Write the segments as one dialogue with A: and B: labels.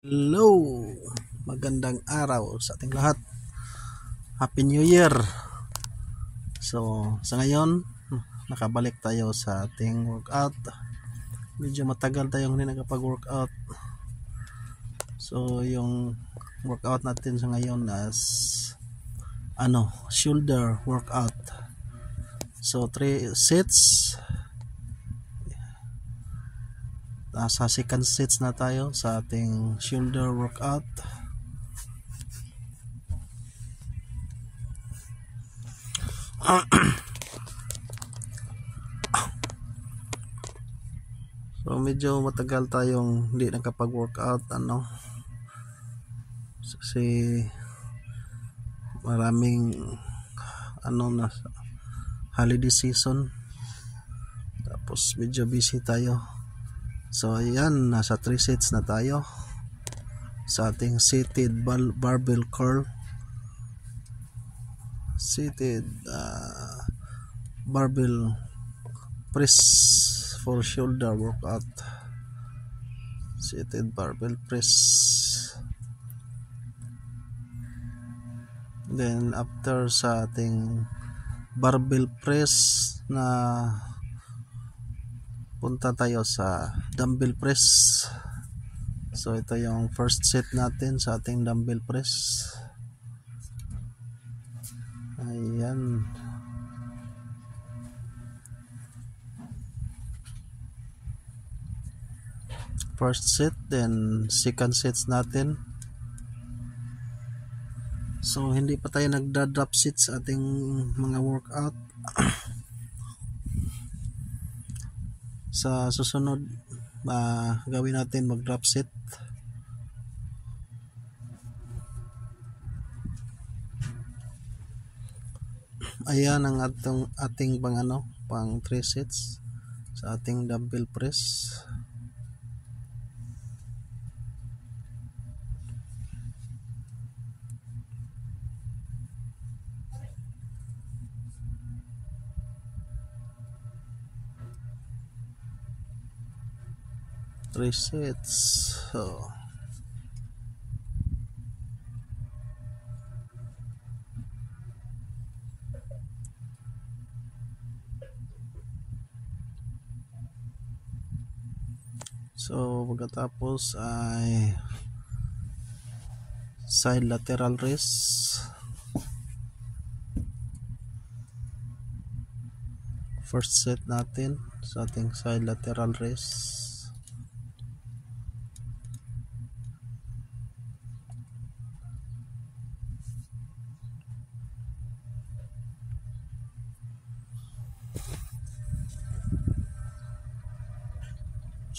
A: Hello! Magandang araw sa ating lahat. Happy New Year! So, sa ngayon, nakabalik tayo sa ating workout. Medyo matagal tayong hindi nakapag-workout. So, yung workout natin sa ngayon as shoulder workout. So, 3 sets. Nasa second sets na tayo sa ating shoulder workout. So medyo matagal tayong hindi nakapag-workout kasi maraming na holiday season, tapos medyo busy tayo. So ayan, nasa 3 sets na tayo sa ating seated barbell curl, seated barbell press for shoulder workout, seated barbell press. Then after sa ating barbell press na punta tayo sa dumbbell press. So ito yung first set natin sa ating dumbbell press. Ayan. First set, then second sets natin. So hindi pa tayo nagda-drop sets sa ating mga workout. Sa susunod gawin natin mag-drop set. Ayan ang ating pang 3 sets sa ating dumbbell press. Resets. So pagkatapos ay side lateral raise. First set natin sa ating side lateral raise.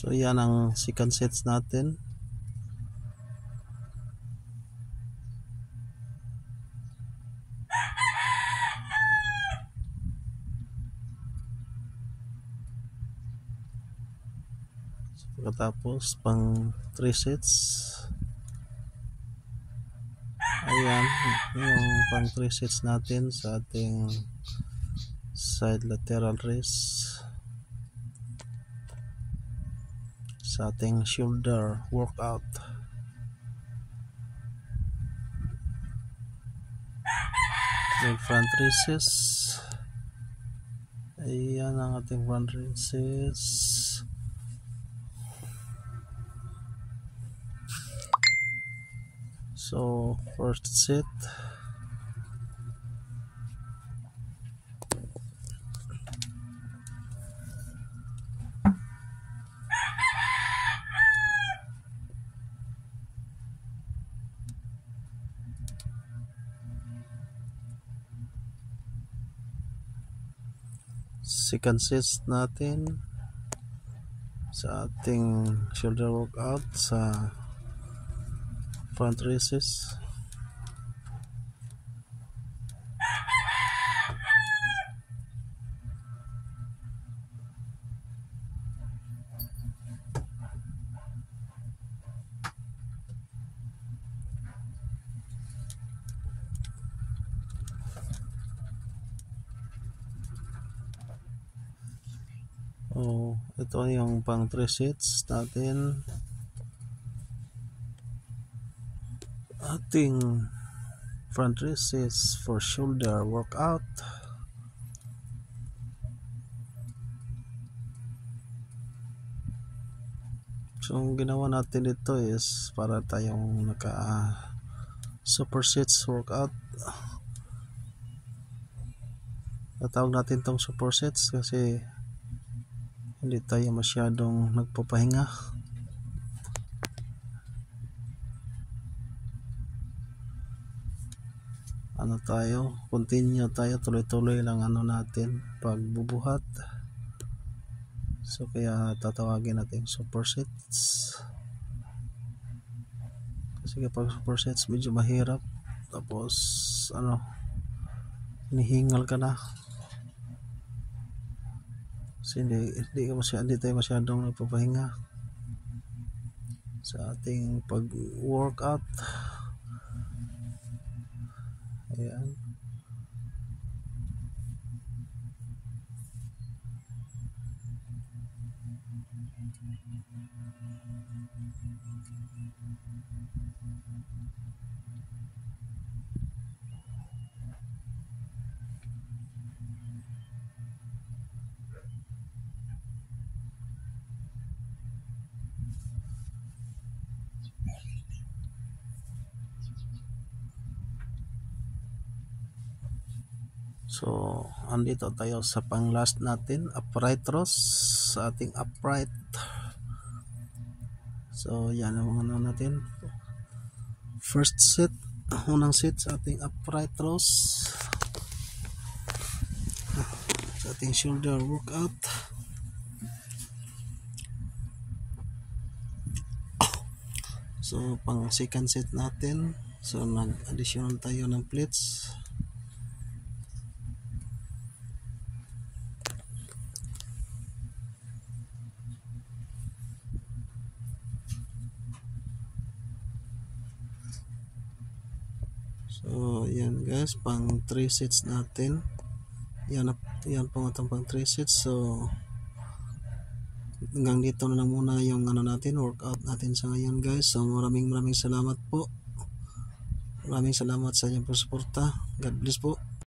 A: So yan ang second sets natin. So, pagkatapos pang 3 sets. Ayan yung pang 3 sets natin sa ating side lateral raise, sa ating shoulder workout. Yung front raises. Ayan ang ating front raises. So first set, second set natin sa ating shoulder workout sa front raises. Ito yung pang 3 sets natin. ating front raises for shoulder workout. So ang ginawa natin dito is para tayong naka supersets workout. Natawag natin tong supersets kasi hindi tayo masyadong nagpapahinga. Ano tayo, continue tayo, tuloy-tuloy lang ano natin pagbubuhat. So kaya tatawagin natin supersets kasi kapag supersets medyo mahirap, tapos ano, hinihingal ka na kasi hindi tayo masyadong nagpapahinga sa ating pag workout. Ayan. So andito tayo sa pang last natin, upright rows sa ating upright. So yan ang ano natin, first set, unang set sa ating upright rows sa ating shoulder workout. So pang second set natin, so nag additional tayo ng plates. So yan guys, pang 3 sets natin. Yan po itong pang 3 sets. So hanggang dito na lang muna yung ano natin, workout natin sa ngayon guys. So maraming salamat po. Maraming salamat sa inyong suporta. God bless po.